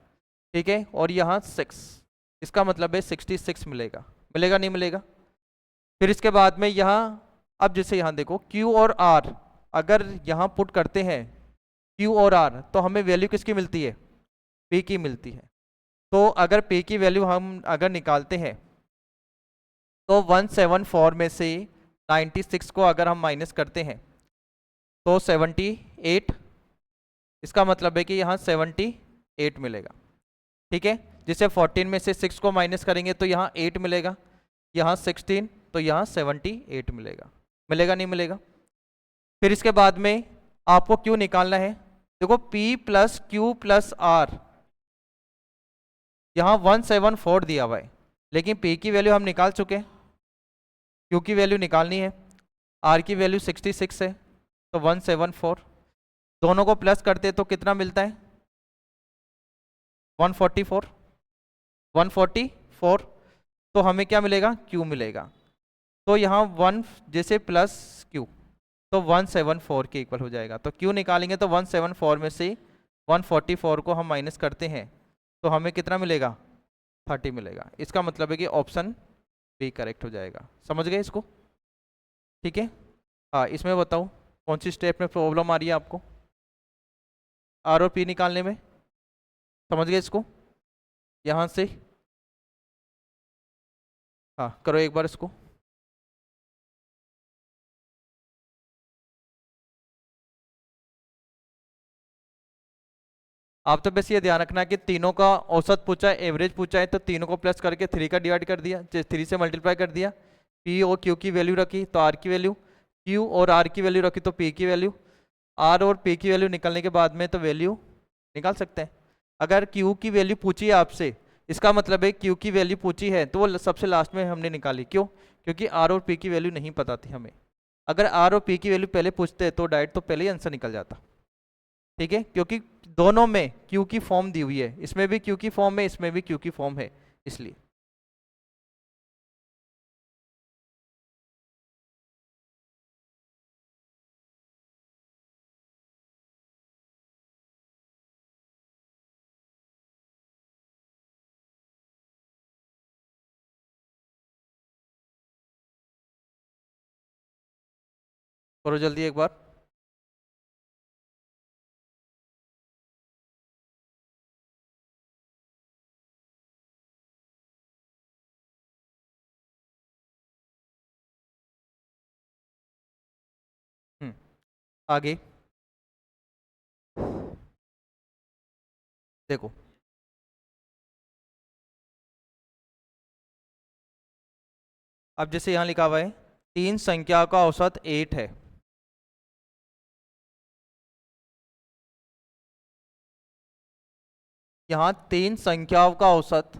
ठीक है, और यहाँ 6, इसका मतलब है 66 मिलेगा, मिलेगा नहीं मिलेगा। फिर इसके बाद में यहाँ अब जैसे यहाँ देखो Q और R अगर यहाँ पुट करते हैं Q और R तो हमें वैल्यू किसकी मिलती है, P की मिलती है। तो अगर P की वैल्यू हम अगर निकालते हैं तो 174 में से 96 को अगर हम माइनस करते हैं तो 78, इसका मतलब है कि यहाँ 78 मिलेगा, ठीक है। जिसे 14 में से 6 को माइनस करेंगे तो यहाँ 8 मिलेगा, यहाँ 16, तो यहाँ 78 मिलेगा, मिलेगा नहीं मिलेगा। फिर इसके बाद में आपको Q निकालना है। देखो P plus Q plus R, यहाँ 174 दिया हुआ है लेकिन P की वैल्यू हम निकाल चुके हैं, Q की वैल्यू निकालनी है, R की वैल्यू 66 है, तो 174 दोनों को प्लस करते तो कितना मिलता है 144, 144, तो हमें क्या मिलेगा Q मिलेगा। तो यहाँ 1 जैसे प्लस Q तो 174 के इक्वल हो जाएगा। तो Q निकालेंगे तो 174 में से 144 को हम माइनस करते हैं तो हमें कितना मिलेगा 30 मिलेगा। इसका मतलब है कि ऑप्शन बी करेक्ट हो जाएगा। समझ गए इसको, ठीक है। हाँ इसमें बताओ कौन सी स्टेप में प्रॉब्लम आ रही है आपको, आर और पी निकालने में, समझ गए इसको यहाँ से। हाँ करो एक बार इसको। आप तो बस ये ध्यान रखना कि तीनों का औसत पूछा है, एवरेज पूछा है, तो तीनों को प्लस करके 3 का डिवाइड कर दिया, 3 से मल्टीप्लाई कर दिया, पी और क्यू की वैल्यू रखी तो आर की वैल्यू, क्यू और आर की वैल्यू रखी तो पी की वैल्यू, आर और पी की वैल्यू निकलने के बाद में तो वैल्यू निकाल सकते हैं। अगर क्यू की वैल्यू पूछी है आपसे, इसका मतलब है क्यू की वैल्यू पूछी है तो वो सबसे लास्ट में हमने निकाली, क्यों, क्योंकि आर और पी की वैल्यू नहीं पता थी हमें। अगर आर और पी की वैल्यू पहले पूछते तो डायरेक्ट तो पहले ही आंसर निकल जाता, ठीक है, क्योंकि दोनों में क्यू की फॉर्म दी हुई है, इसमें भी क्यू की फॉर्म है, इसमें भी क्यू की फॉर्म है, इसलिए। करो जल्दी एक बार। आगे देखो, अब जैसे यहाँ लिखा हुआ है 3 संख्या का औसत 8 है, यहाँ 3 संख्याओं का औसत,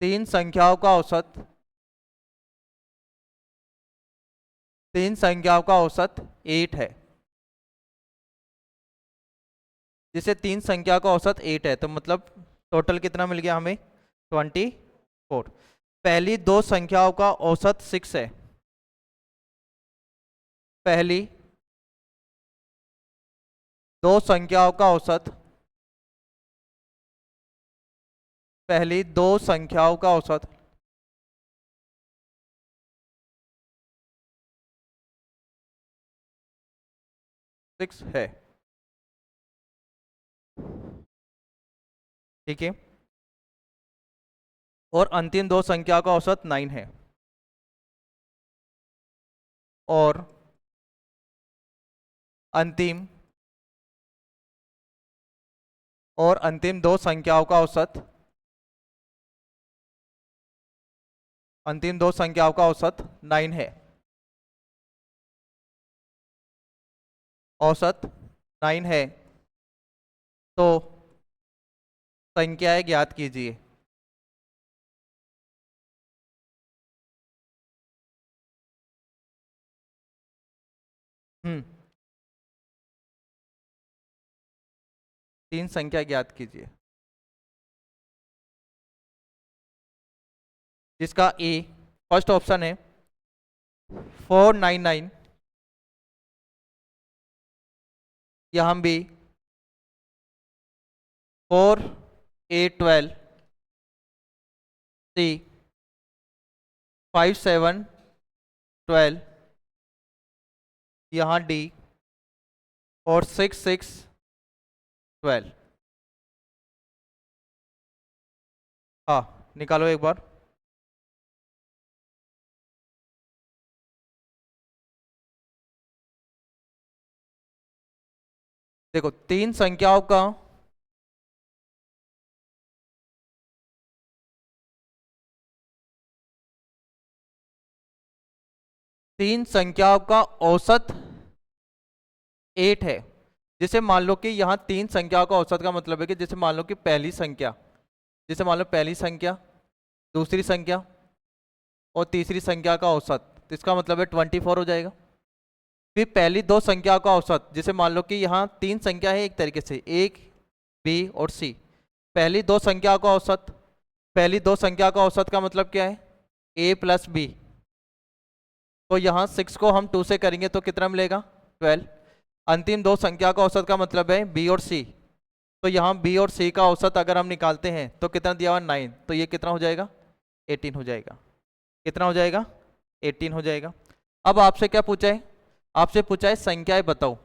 3 संख्याओं का औसत, 3 संख्याओं का औसत 8 है। जिसे तीन संख्या का औसत 8 है, तो मतलब टोटल कितना मिल गया हमें? 24। पहली दो संख्याओं का औसत 6 है। पहली दो संख्याओं का औसत, पहली दो संख्याओं का औसत 6 है। ठीक है। और अंतिम दो संख्या का औसत 9 है। और अंतिम अंतिम दो संख्याओं का औसत, अंतिम दो संख्याओं का औसत 9 है। औसत 9 है। तो संख्याएं ज्ञात कीजिए। हम्म। तीन संख्या ज्ञात कीजिए जिसका ए, फर्स्ट ऑप्शन है 499, यहाँ बी 4812, सी 5712, यहाँ डी और 6612। हाँ, निकालो एक बार। देखो तीन संख्याओं का, तीन संख्याओं का औसत 8 है। जैसे मान लो कि यहाँ तीन संख्याओं का औसत का मतलब है कि जैसे मान लो कि पहली संख्या, जैसे मान लो पहली संख्या, दूसरी संख्या और तीसरी संख्या का औसत, तो इसका मतलब है 24 हो जाएगा। फिर पहली दो संख्या का औसत, जैसे मान लो कि यहाँ तीन संख्या है एक तरीके से, एक, बी और सी। पहली दो संख्या का औसत, पहली दो संख्या का औसत का मतलब क्या है? ए प्लस बी। तो यहाँ 6 को हम 2 से करेंगे तो कितना मिलेगा? 12। अंतिम दो संख्या का औसत का मतलब है बी और सी। तो यहाँ बी और सी का औसत अगर हम निकालते हैं तो कितना दिया हुआ? 9। तो ये कितना हो जाएगा? 18 हो जाएगा। कितना हो जाएगा? 18 हो जाएगा। अब आपसे क्या पूछा है? आपसे पूछा है संख्याएं बताओ।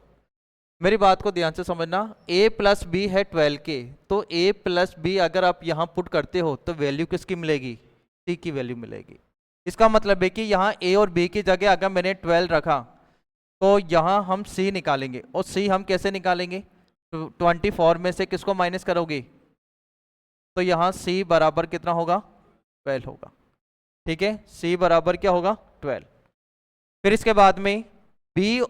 मेरी बात को ध्यान से समझना। a प्लस बी है 12 के, तो a प्लस बी अगर आप यहाँ पुट करते हो तो वैल्यू किसकी मिलेगी? c की वैल्यू मिलेगी। इसका मतलब है कि यहाँ a और b की जगह अगर मैंने 12 रखा तो यहाँ हम c निकालेंगे। और c हम कैसे निकालेंगे? 24 में से किसको माइनस करोगे? तो यहाँ c बराबर कितना होगा? 12 होगा। ठीक है, c बराबर क्या होगा? 12। फिर इसके बाद में b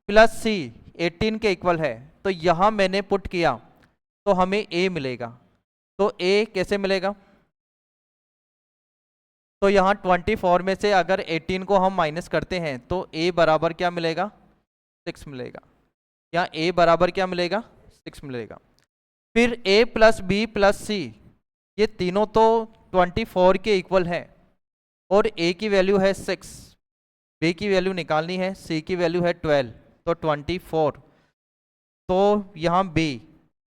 प्लस सी 18 के इक्वल है, तो यहां मैंने पुट किया तो हमें a मिलेगा। तो a कैसे मिलेगा? तो यहाँ 24 में से अगर 18 को हम माइनस करते हैं तो a बराबर क्या मिलेगा? 6 मिलेगा। यहाँ a बराबर क्या मिलेगा? 6 मिलेगा। फिर a प्लस बी प्लस सी, ये तीनों तो 24 के इक्वल है और a की वैल्यू है 6, b की वैल्यू निकालनी है, c की वैल्यू है 12, तो 24। तो यहाँ b,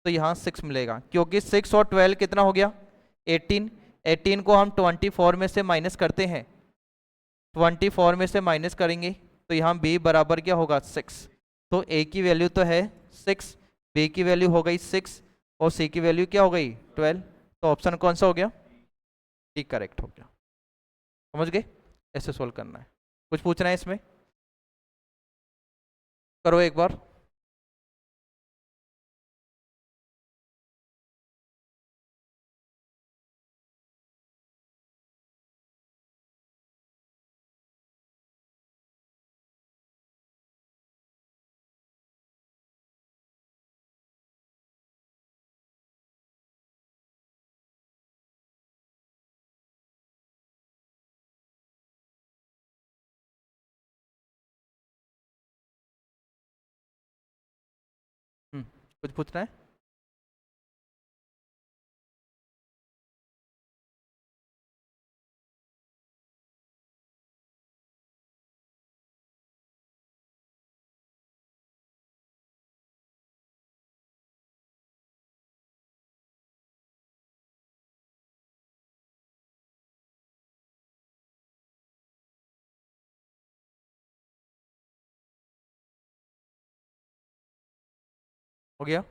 तो यहाँ 6 मिलेगा क्योंकि 6 और 12 कितना हो गया? 18। 18 को हम 24 में से माइनस करते हैं, 24 में से माइनस करेंगे तो यहाँ b बराबर क्या होगा? 6। तो a की वैल्यू तो है 6, b की वैल्यू हो गई 6 और c की वैल्यू क्या हो गई? 12। तो ऑप्शन कौन सा हो गया? ठीक, करेक्ट हो गया। समझ गए? ऐसे सोल्व करना है। कुछ पूछना है इसमें? करो एक बार। कुछ पूछना है? हो गया।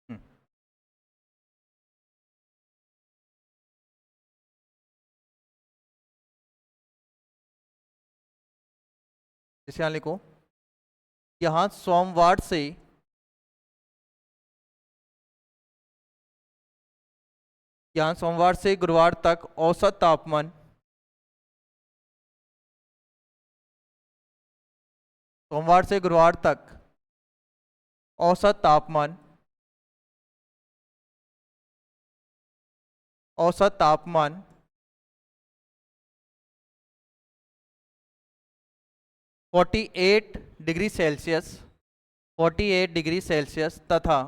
हम्म, जैसे यहाँ लिखो, यहाँ सोमवार से गुरुवार तक औसत तापमान, सोमवार से गुरुवार तक औसत तापमान, औसत तापमान 48 डिग्री सेल्सियस, 48 डिग्री सेल्सियस तथा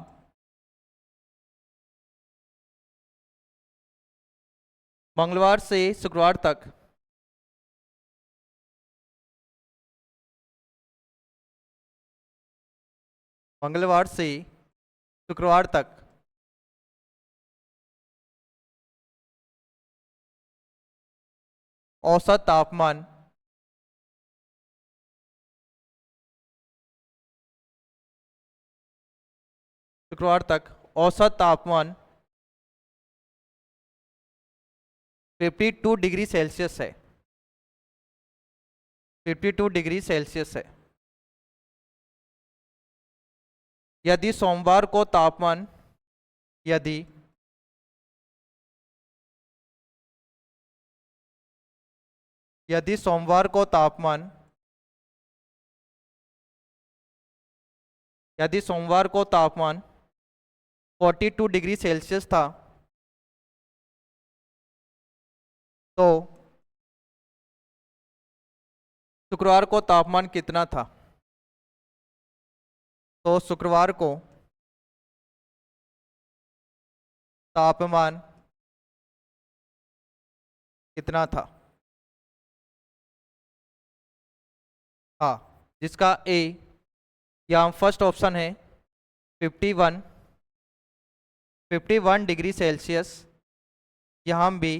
मंगलवार से शुक्रवार तक मंगलवार से शुक्रवार तक औसत तापमान शुक्रवार तक औसत तापमान 52 डिग्री सेल्सियस है, 52 डिग्री सेल्सियस है। यदि सोमवार को तापमान, यदि यदि सोमवार को तापमान यदि सोमवार को तापमान 42 डिग्री सेल्सियस था, तो शुक्रवार को तापमान कितना था? तो शुक्रवार को तापमान कितना था? हाँ, जिसका ए यहाँ फर्स्ट ऑप्शन है 51 डिग्री सेल्सियस, यहाँ भी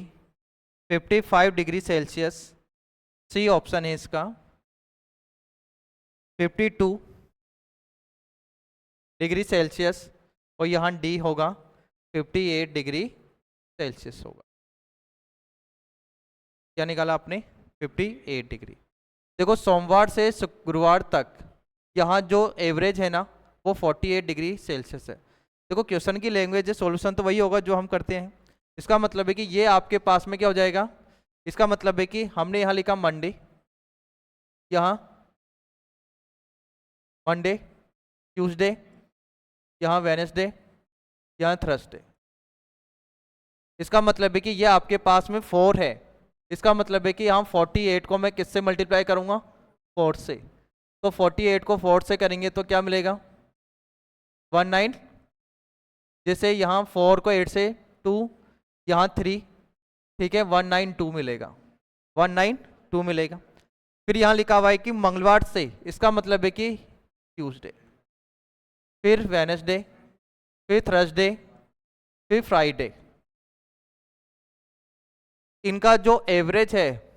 55 डिग्री सेल्सियस, सी ऑप्शन है इसका 52 डिग्री सेल्सियस, और यहाँ डी होगा 58 डिग्री सेल्सियस होगा। क्या निकाला आपने? 58 डिग्री। देखो सोमवार से गुरुवार तक यहाँ जो एवरेज है ना वो 48 डिग्री सेल्सियस है। देखो क्वेश्चन की लैंग्वेज है, सॉल्यूशन तो वही होगा जो हम करते हैं। इसका मतलब है कि ये आपके पास में क्या हो जाएगा, इसका मतलब है कि हमने यहाँ लिखा मंडे, यहाँ मंडे, ट्यूसडे, यहाँ वेडनेसडे, यहाँ थर्सडे। इसका मतलब है कि ये आपके पास में 4 है। इसका मतलब है कि यहाँ 48 को मैं किससे मल्टीप्लाई करूँगा? 4 से। तो 48 को 4 से करेंगे तो क्या मिलेगा? 19। जैसे यहाँ 4 को 8 से 2, यहाँ 3, ठीक है, 192 मिलेगा, 192 मिलेगा। फिर यहाँ लिखा हुआ है कि मंगलवार से, इसका मतलब है कि ट्यूसडे, फिर वेडनेसडे, फिर थर्सडे, फिर फ्राइडे। इनका जो एवरेज है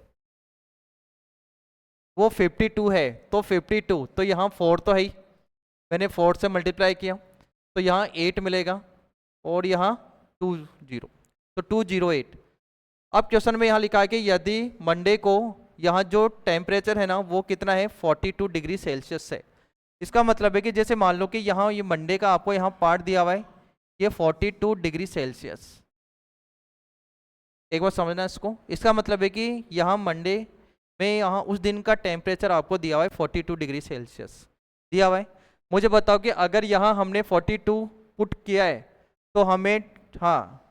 वो 52 है। तो 52, तो यहाँ 4 तो है ही, मैंने 4 से मल्टीप्लाई किया, तो यहाँ 8 मिलेगा, और यहाँ 20, तो 208। अब क्वेश्चन में यहाँ लिखा है कि यदि मंडे को यहाँ जो टेम्परेचर है ना वो कितना है? 42 डिग्री सेल्सियस है। इसका मतलब है कि जैसे मान लो कि यहाँ ये मंडे का आपको यहाँ पार्ट दिया हुआ है, ये 42 डिग्री सेल्सियस। एक बार समझना इसको। इसका मतलब है कि यहाँ मंडे में यहाँ उस दिन का टेम्परेचर आपको दिया हुआ है 42 डिग्री सेल्सियस दिया हुआ है। मुझे बताओ कि अगर यहाँ हमने 42 पुट किया है तो हमें, हाँ,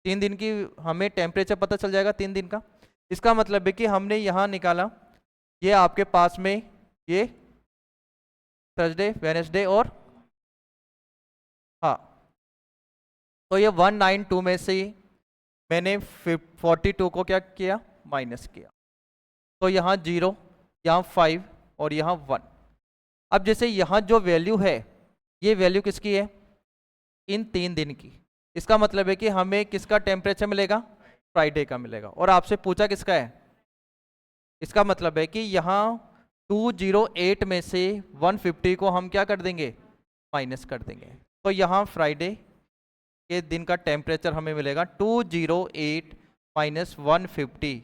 3 दिन की हमें टेम्परेचर पता चल जाएगा 3 दिन का। इसका मतलब है कि हमने यहाँ निकाला, ये आपके पास में ये थर्सडे, वेडनेसडे और, हाँ, तो ये 192 में से मैंने 42 को क्या किया, माइनस किया, तो यहाँ 0, यहाँ 5 और यहाँ 1। अब जैसे यहाँ जो वैल्यू है, ये वैल्यू किसकी है, इन 3 दिन की। इसका मतलब है कि हमें किसका टेम्परेचर मिलेगा, फ्राइडे का मिलेगा। और आपसे पूछा किसका है, इसका मतलब है कि यहाँ 208 में से 150 को हम क्या कर देंगे, माइनस कर देंगे। तो यहाँ फ्राइडे के दिन का टेम्परेचर हमें मिलेगा 208 माइनस 150।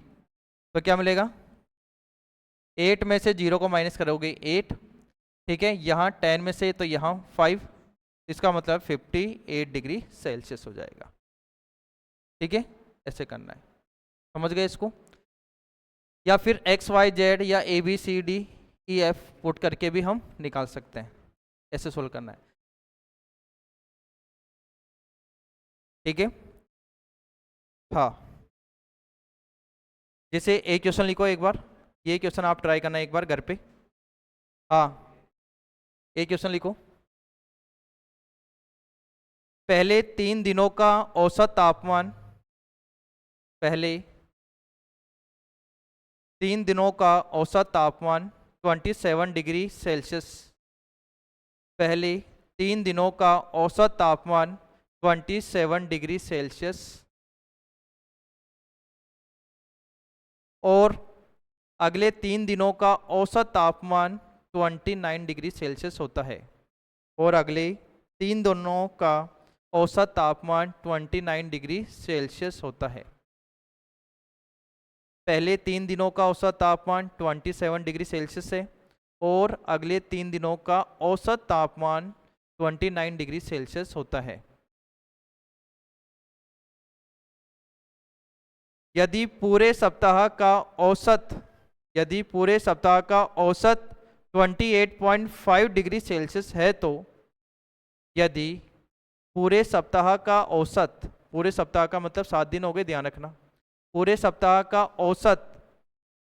तो क्या मिलेगा, 8 में से 0 को माइनस करोगे 8, ठीक है, यहाँ 10 में से तो यहाँ 5, इसका मतलब 58 डिग्री सेल्सियस हो जाएगा। ठीक है, ऐसे करना है, समझ गए इसको। या फिर XYZ या ABCDEF पुट करके भी हम निकाल सकते हैं, ऐसे सोल्व करना है। ठीक है, हाँ, जैसे एक क्वेश्चन लिखो एक बार, ये क्वेश्चन आप ट्राई करना एक बार घर पे। हाँ, एक क्वेश्चन लिखो, पहले 3 दिनों का औसत तापमान, पहले 3 दिनों का औसत तापमान 27 डिग्री सेल्सियस, पहले 3 दिनों का औसत तापमान 27 डिग्री सेल्सियस, और अगले 3 दिनों का औसत तापमान 29 डिग्री सेल्सियस होता है। और अगले 3 दिनों का औसत तापमान 29 डिग्री सेल्सियस होता है। पहले 3 दिनों का औसत तापमान 27 डिग्री सेल्सियस है, और अगले 3 दिनों का औसत तापमान 29 डिग्री सेल्सियस होता है। यदि पूरे सप्ताह का औसत, यदि पूरे सप्ताह का औसत 28.5 डिग्री सेल्सियस है, तो यदि पूरे सप्ताह का औसत, पूरे सप्ताह का मतलब 7 दिन हो गए, ध्यान रखना, पूरे सप्ताह का औसत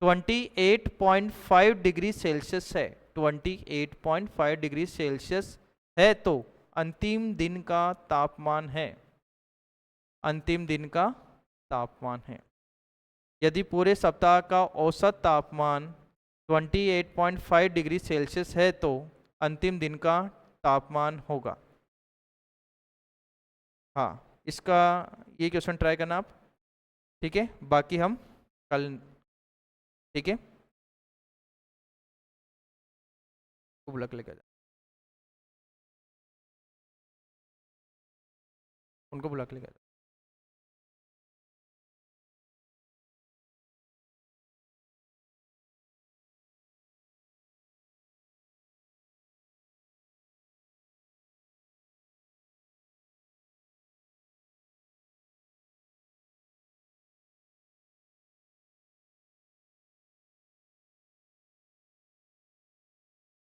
28.5 डिग्री सेल्सियस है, 28.5 डिग्री सेल्सियस है, तो अंतिम दिन का तापमान है, अंतिम दिन का तापमान है। यदि पूरे सप्ताह का औसत तापमान 28.5 डिग्री सेल्सियस है, तो अंतिम दिन का तापमान होगा। हाँ, इसका ये क्वेश्चन ट्राई करना आप, ठीक है, बाकी हम कल, ठीक है, बुला के लेकर जा, उनको बुला के लेकर जा।